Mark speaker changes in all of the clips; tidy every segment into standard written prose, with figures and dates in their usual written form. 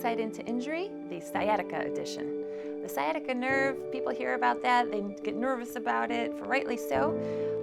Speaker 1: tied into injury, the sciatica edition. The sciatica nerve, people hear about that, they get nervous about it, for rightly so.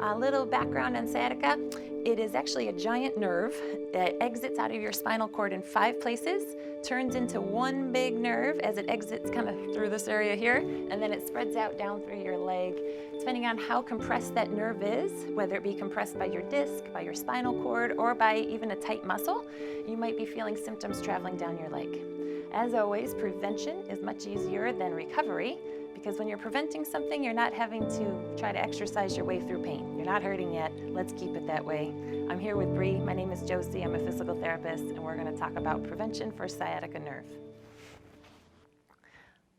Speaker 1: A little background on sciatica. It is actually a giant nerve that exits out of your spinal cord in 5 places, turns into one big nerve as it exits kind of through this area here, and then it spreads out down through your leg. Depending on how compressed that nerve is, whether it be compressed by your disc, by your spinal cord, or by even a tight muscle, you might be feeling symptoms traveling down your leg. As always, prevention is much easier than recovery, because when you're preventing something, you're not having to try to exercise your way through pain. You're not hurting yet. Let's keep it that way. I'm here with Bree. My name is Josie. I'm a physical therapist, and we're going to talk about prevention for sciatica nerve.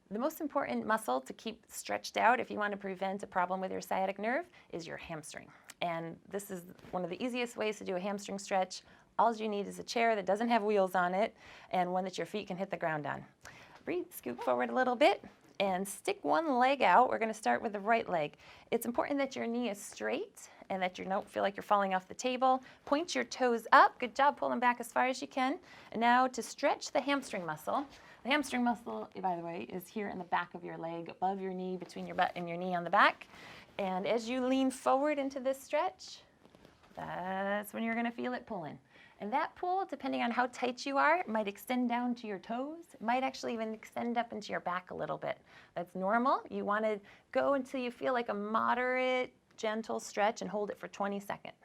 Speaker 1: The most important muscle to keep stretched out if you want to prevent a problem with your sciatic nerve is your hamstring. And this is one of the easiest ways to do a hamstring stretch. All you need is a chair that doesn't have wheels on it and one that your feet can hit the ground on. Breathe, scoot forward a little bit and stick one leg out. We're going to start with the right leg. It's important that your knee is straight and that you don't feel like you're falling off the table. Point your toes up. Good job pulling back as far as you can. And now to stretch the hamstring muscle. The hamstring muscle, by the way, is here in the back of your leg, above your knee, between your butt and your knee on the back. And as you lean forward into this stretch, that's when you're going to feel it pulling. And that pull, depending on how tight you are, might extend down to your toes. It might actually even extend up into your back a little bit. That's normal. You want to go until you feel like a moderate, gentle stretch and hold it for 20 seconds.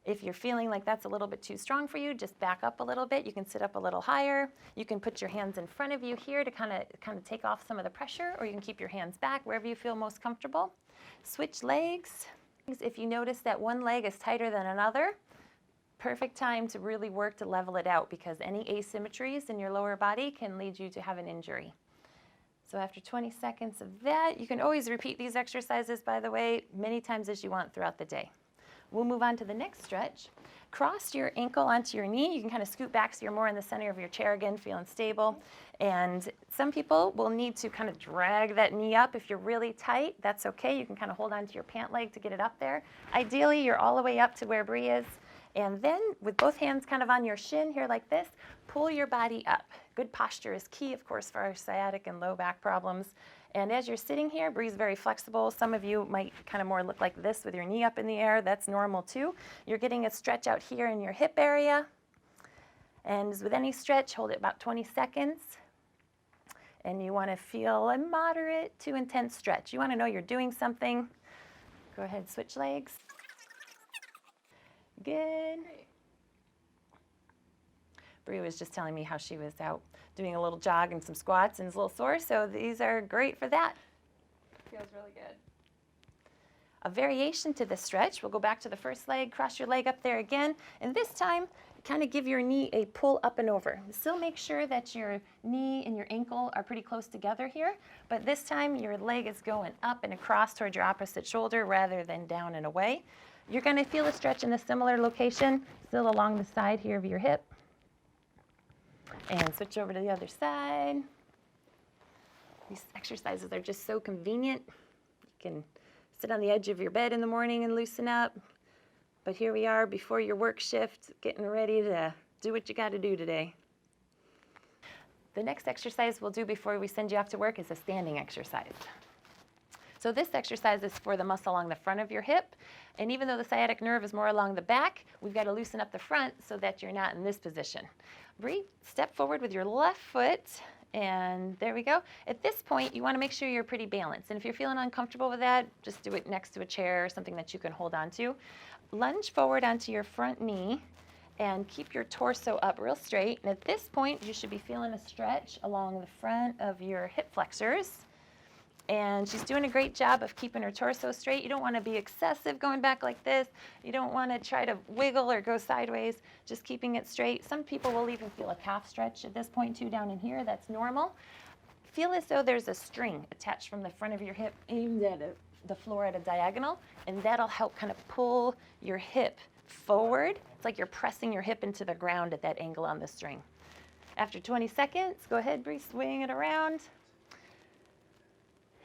Speaker 1: If you're feeling like that's a little bit too strong for you, just back up a little bit. You can sit up a little higher. You can put your hands in front of you here to kind of take off some of the pressure, or you can keep your hands back wherever you feel most comfortable. Switch legs. If you notice that one leg is tighter than another, perfect time to really work to level it out, because any asymmetries in your lower body can lead you to have an injury. So after 20 seconds of that, you can always repeat these exercises, by the way, many times as you want throughout the day. We'll move on to the next stretch. Cross your ankle onto your knee. You can kind of scoot back so you're more in the center of your chair again, feeling stable. And some people will need to kind of drag that knee up. If you're really tight, that's okay. You can kind of hold onto your pant leg to get it up there. Ideally, you're all the way up to where Bree is. And then with both hands kind of on your shin here like this, pull your body up. Good posture is key, of course, for our sciatic and low back problems. And as you're sitting here, Bree's very flexible. Some of you might kind of more look like this with your knee up in the air. That's normal too. You're getting a stretch out here in your hip area. And as with any stretch, hold it about 20 seconds. And you want to feel a moderate to intense stretch. You want to know you're doing something. Go ahead, switch legs. Good. Bree was just telling me how she was out doing a little jog and some squats and is a little sore, so these are great for that.
Speaker 2: Feels really good.
Speaker 1: A variation to this stretch, we'll go back to the first leg, cross your leg up there again, and this time kind of give your knee a pull up and over. Still make sure that your knee and your ankle are pretty close together here, but this time your leg is going up and across towards your opposite shoulder rather than down and away. You're going to feel a stretch in a similar location, still along the side here of your hip. And switch over to the other side. These exercises are just so convenient. You can sit on the edge of your bed in the morning and loosen up. But here we are before your work shift, getting ready to do what you got to do today. The next exercise we'll do before we send you off to work is a standing exercise. So this exercise is for the muscle along the front of your hip. And even though the sciatic nerve is more along the back, we've got to loosen up the front so that you're not in this position. Bree, step forward with your left foot, and there we go. At this point, you want to make sure you're pretty balanced. And if you're feeling uncomfortable with that, just do it next to a chair or something that you can hold on to. Lunge forward onto your front knee and keep your torso up real straight. And at this point, you should be feeling a stretch along the front of your hip flexors. And she's doing a great job of keeping her torso straight. You don't want to be excessive going back like this. You don't want to try to wiggle or go sideways, just keeping it straight. Some people will even feel a calf stretch at this point too down in here. That's normal. Feel as though there's a string attached from the front of your hip aimed at the floor at a diagonal, and that'll help kind of pull your hip forward. It's like you're pressing your hip into the ground at that angle on the string. After 20 seconds, go ahead, Bree, swing it around.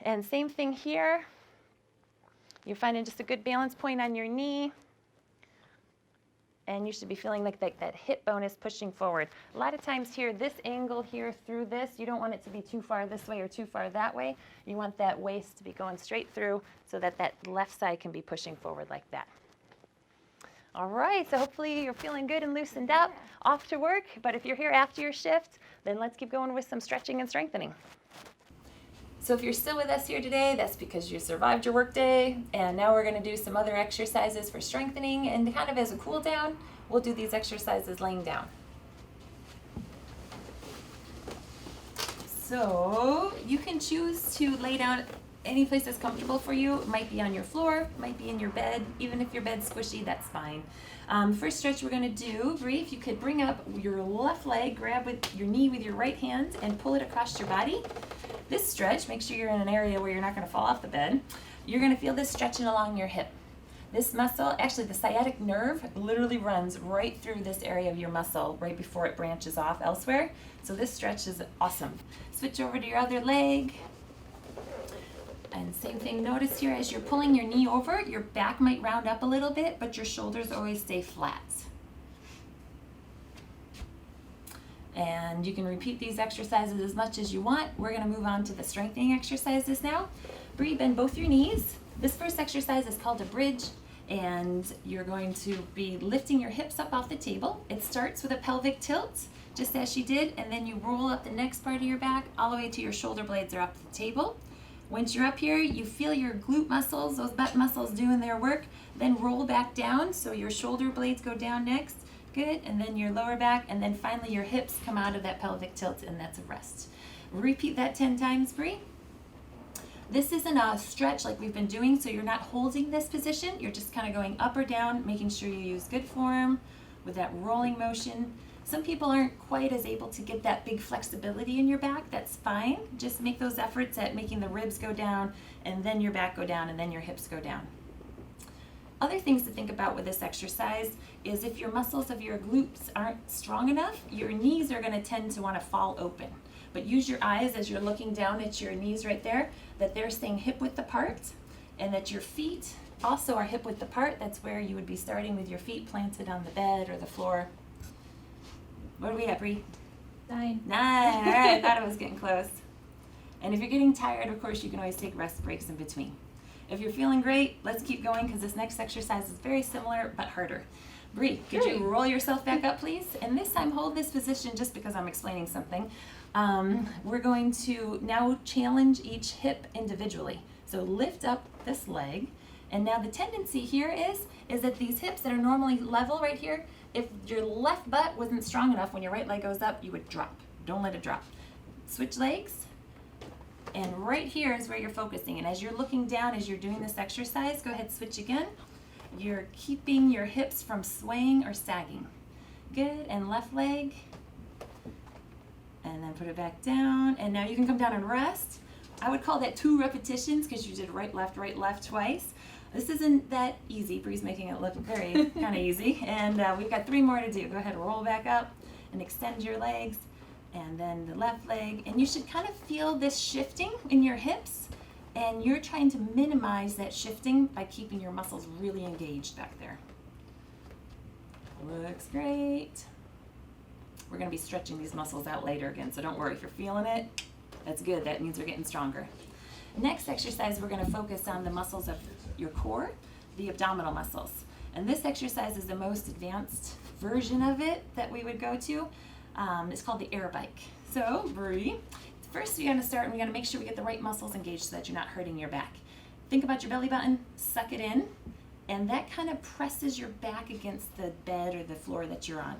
Speaker 1: And same thing here. You're finding just a good balance point on your knee. And you should be feeling like that hip bone is pushing forward. A lot of times here, this angle here through this, you don't want it to be too far this way or too far that way. You want that waist to be going straight through so that that left side can be pushing forward like that. All right, so hopefully you're feeling good and loosened up, off to work. But if you're here after your shift, then let's keep going with some stretching and strengthening. So if you're still with us here today, that's because you survived your workday, and now we're going to do some other exercises for strengthening, and kind of as a cool down, we'll do these exercises laying down. So you can choose to lay down any place that's comfortable for you. It might be on your floor, might be in your bed. Even if your bed's squishy, that's fine. First stretch we're going to do, Bree, if you could bring up your left leg, grab with your knee with your right hand and pull it across your body. This stretch, make sure you're in an area where you're not going to fall off the bed. You're going to feel this stretching along your hip. This muscle, actually the sciatic nerve, literally runs right through this area of your muscle right before it branches off elsewhere. So this stretch is awesome. Switch over to your other leg. And same thing, notice here as you're pulling your knee over, your back might round up a little bit, but your shoulders always stay flat. And you can repeat these exercises as much as you want. We're going to move on to the strengthening exercises now. Bree, bend both your knees. This first exercise is called a bridge, and you're going to be lifting your hips up off the table. It starts with a pelvic tilt, just as she did, and then you roll up the next part of your back all the way to your shoulder blades are up the table. Once you're up here, you feel your glute muscles, those butt muscles doing their work, then roll back down so your shoulder blades go down next. Good, and then your lower back, and then finally your hips come out of that pelvic tilt, and that's a rest. Repeat that 10 times, Bree. This isn't a stretch like we've been doing, so you're not holding this position. You're just kind of going up or down, making sure you use good form with that rolling motion. Some people aren't quite as able to get that big flexibility in your back. That's fine. Just make those efforts at making the ribs go down, and then your back go down, and then your hips go down. Other things to think about with this exercise is if your muscles of your glutes aren't strong enough, your knees are going to tend to want to fall open. But use your eyes as you're looking down at your knees right there, that they're staying hip width apart, and that your feet also are hip width apart. That's where you would be starting with your feet planted on the bed or the floor. What are we at, Bree?
Speaker 2: 9.
Speaker 1: 9. All right, I thought it was getting close. And if you're getting tired, of course, you can always take rest breaks in between. If you're feeling great, let's keep going because this next exercise is very similar but harder. Bree, could you roll yourself back up, please? And this time, hold this position just because I'm explaining something. We're going to now challenge each hip individually. So lift up this leg. And now the tendency here is that these hips that are normally level right here, if your left butt wasn't strong enough when your right leg goes up, you would drop. Don't let it drop. Switch legs. And right here is where you're focusing. And as you're looking down, as you're doing this exercise, go ahead, switch again. You're keeping your hips from swaying or sagging. Good, and left leg. And then put it back down. And now you can come down and rest. I would call that 2 repetitions because you did right, left twice. This isn't that easy. Bree's making it look very kind of easy. And we've got 3 more to do. Go ahead, roll back up and extend your legs. And then the left leg, and you should kind of feel this shifting in your hips, and you're trying to minimize that shifting by keeping your muscles really engaged back there. Looks great. We're going to be stretching these muscles out later again, so don't worry. If you're feeling it, that's good. That means they're getting stronger. Next exercise, we're going to focus on the muscles of your core, the abdominal muscles. And this exercise is the most advanced version of it that we would go to. It's called the air bike. So, Bree, first we're going to start and we're going to make sure we get the right muscles engaged so that you're not hurting your back. Think about your belly button, suck it in, and that kind of presses your back against the bed or the floor that you're on.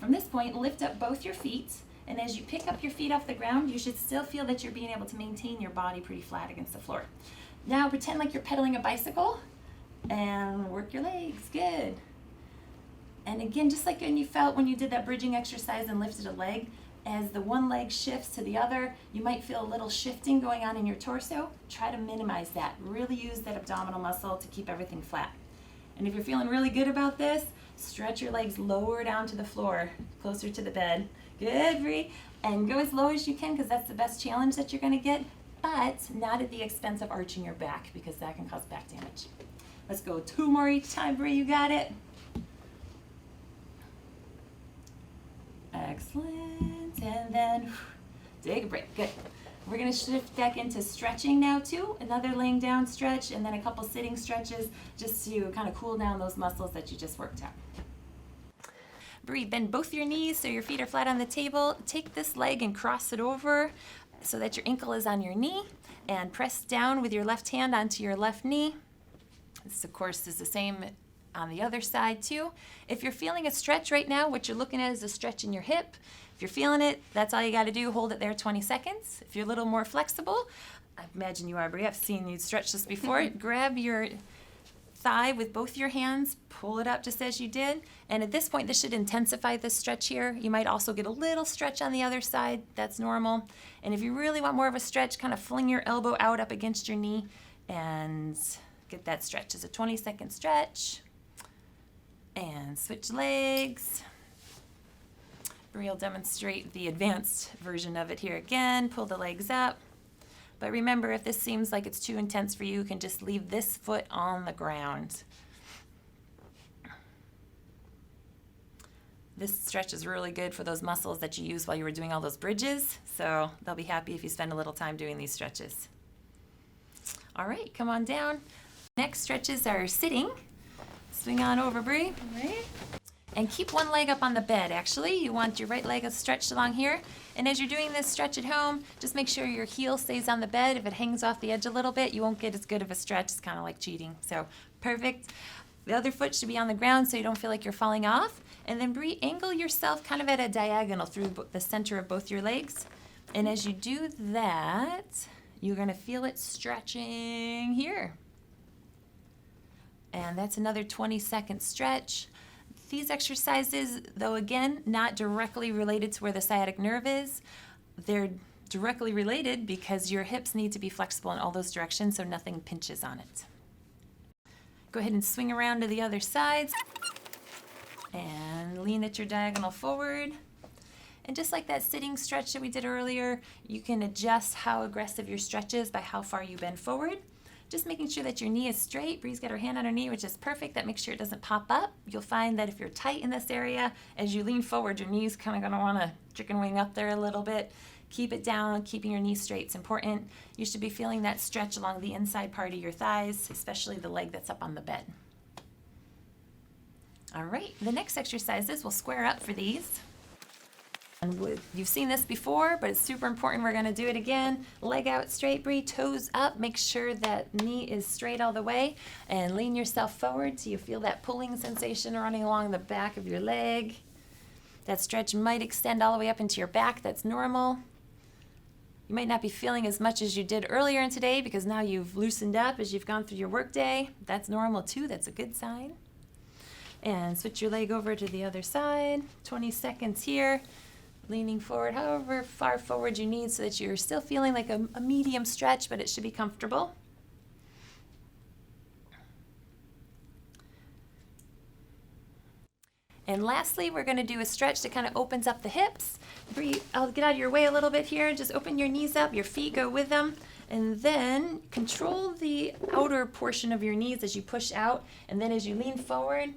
Speaker 1: From this point, lift up both your feet, and as you pick up your feet off the ground, you should still feel that you're being able to maintain your body pretty flat against the floor. Now pretend like you're pedaling a bicycle and work your legs. Good. And again, just like when you felt when you did that bridging exercise and lifted a leg, as the one leg shifts to the other, you might feel a little shifting going on in your torso. Try to minimize that. Really use that abdominal muscle to keep everything flat. And if you're feeling really good about this, stretch your legs lower down to the floor, closer to the bed. Good, Bree. And go as low as you can because that's the best challenge that you're going to get, but not at the expense of arching your back because that can cause back damage. Let's go 2 more each time, Bree. You got it. Excellent. And then take a break. Good. We're going to shift back into stretching now too. Another laying down stretch and then a couple sitting stretches just to kind of cool down those muscles that you just worked out. Breathe. Bend both your knees so your feet are flat on the table. Take this leg and cross it over so that your ankle is on your knee, and press down with your left hand onto your left knee. This, of course, is the same on the other side too. If you're feeling a stretch right now, what you're looking at is a stretch in your hip. If you're feeling it, that's all you got to do. Hold it there 20 seconds. If you're a little more flexible, I imagine you are, Brie. I've seen you stretch this before. Grab your thigh with both your hands, pull it up just as you did. And at this point, this should intensify this stretch here. You might also get a little stretch on the other side. That's normal. And if you really want more of a stretch, kind of fling your elbow out up against your knee and get that stretch. It's a 20-second stretch. And switch legs. Brie will demonstrate the advanced version of it here again. Pull the legs up. But remember, if this seems like it's too intense for you, you can just leave this foot on the ground. This stretch is really good for those muscles that you use while you were doing all those bridges. So they'll be happy if you spend a little time doing these stretches. All right, come on down. Next stretches are sitting. Swing on over, Brie. All right. And keep one leg up on the bed, actually. You want your right leg stretched along here. And as you're doing this stretch at home, just make sure your heel stays on the bed. If it hangs off the edge a little bit, you won't get as good of a stretch. It's kind of like cheating. So, perfect. The other foot should be on the ground so you don't feel like you're falling off. And then angle yourself kind of at a diagonal through the center of both your legs. And as you do that, you're going to feel it stretching here. And that's another 20-second stretch. These exercises, though again, not directly related to where the sciatic nerve is, they're directly related because your hips need to be flexible in all those directions so nothing pinches on it. Go ahead and swing around to the other side and lean at your diagonal forward. And just like that sitting stretch that we did earlier, you can adjust how aggressive your stretch is by how far you bend forward. Just making sure that your knee is straight. Bree's got her hand on her knee, which is perfect. That makes sure it doesn't pop up. You'll find that if you're tight in this area, as you lean forward, your knee's kind of going to want to chicken wing up there a little bit. Keep it down. Keeping your knee straight is important. You should be feeling that stretch along the inside part of your thighs, especially the leg that's up on the bed. All right, the next exercises, we'll square up for these. And you've seen this before, but it's super important. We're going to do it again. Leg out straight, Bree, toes up. Make sure that knee is straight all the way. And lean yourself forward so you feel that pulling sensation running along the back of your leg. That stretch might extend all the way up into your back. That's normal. You might not be feeling as much as you did earlier in today because now you've loosened up as you've gone through your work day. That's normal too. That's a good sign. And switch your leg over to the other side. 20 seconds here. Leaning forward however far forward you need so that you're still feeling like a medium stretch, but it should be comfortable. And lastly, we're going to do a stretch that kind of opens up the hips. Bree, I'll get out of your way a little bit here. Just open your knees up, your feet go with them, and then control the outer portion of your knees as you push out, and then as you lean forward,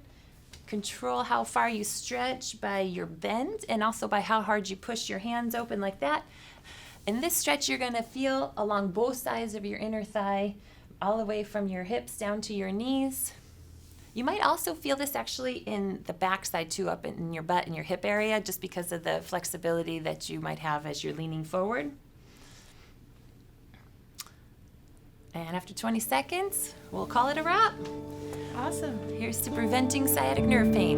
Speaker 1: control how far you stretch by your bend and also by how hard you push your hands open like that. In this stretch, you're going to feel along both sides of your inner thigh, all the way from your hips down to your knees. You might also feel this actually in the back side too, up in your butt and your hip area, just because of the flexibility that you might have as you're leaning forward. And after 20 seconds, we'll call it a wrap.
Speaker 2: Awesome.
Speaker 1: Here's to preventing sciatic nerve pain.